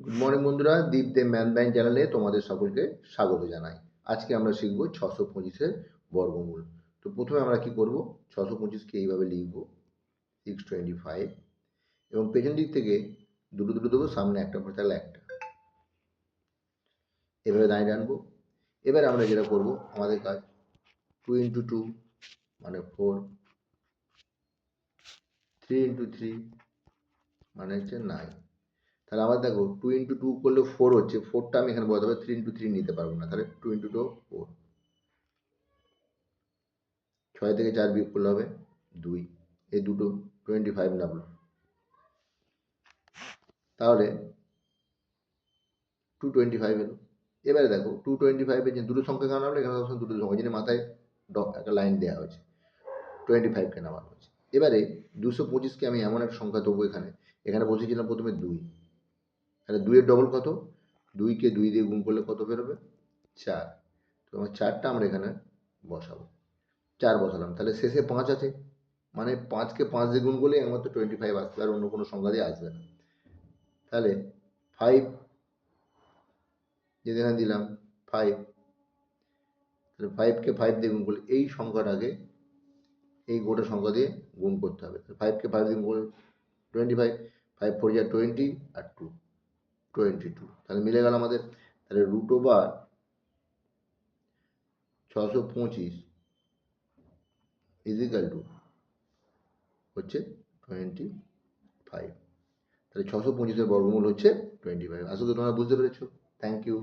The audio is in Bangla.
গুড মর্নিং বন্ধুরা, দীপ দে ম্যাথ ব্যাংক চ্যানেলে তোমাদের সকলকে স্বাগত জানাই। আজকে আমরা শিখব 625-এর বর্গমূল। তো প্রথমে আমরা কি করব, 625-কে এইভাবে লিখব 625, এবং পেছন দিক থেকে দুটো দুটো দেবো, সামনে একটা পড়ে থাকলে একটা, এভাবে দাঁড়িয়ে আনবো। এবার আমরা যেটা করব, আমাদের কাজ 2 ইন্টু 2 মানে 4, 3 ইন্টু 3 মানে হচ্ছে 9। তাহলে আমার দেখো 2 ইন্টু 2 করলে 4 হচ্ছে, 4টা আমি এখানে বসাবো, 3 ইন্টু 3 নিতে পারবো না, তাহলে 2 ইন্টু 2 4। 6 থেকে 4 বিয়োগ করলে হবে 2, এই দুটো 25 নামলো। তাহলে 225 এলো। এবারে দেখো 225-এর যে দুটো সংখ্যা কেন নামলো, এখানে সবসময় দুটো সংখ্যা, যিনি মাথায় একটা লাইন দেওয়া হয়েছে, 25কে নামানো হয়েছে। এবারে 225-কে আমি এমন একটা সংখ্যা দেবো, এখানে এখানে বসেছিলাম প্রথমে 2, তাহলে 2-এর ডবল কত, 2-কে 2 দিয়ে গুণ করলে কত বেরোবে, 4। তো আমার 4টা আমরা এখানে বসাবো, 4 বসালাম, তাহলে শেষে 5 আছে, মানে 5-কে 5 দিয়ে গুণ করলে একমাত্র 25 আসবে, আর অন্য কোনো সংখ্যা দিয়ে আসবে না। তাহলে 5 যদি এখানে দিলাম 5, তাহলে 5-কে 5 দিয়ে গুণ করলে এই সংখ্যাটাকে এই গোটা সংখ্যা দিয়ে গুণ করতে হবে। 5-কে 5 দিয়ে গুণ করলে 25, 5 4 যা 20, আর 2 22, তাহলে মিলে গেল আমাদের। তাহলে √/625 ইজিক্যাল টু হচ্ছে 25। তাহলে 625-এর বর্গমূল হচ্ছে 25। আসলে তোমরা বুঝতে পেরেছো। Thank you.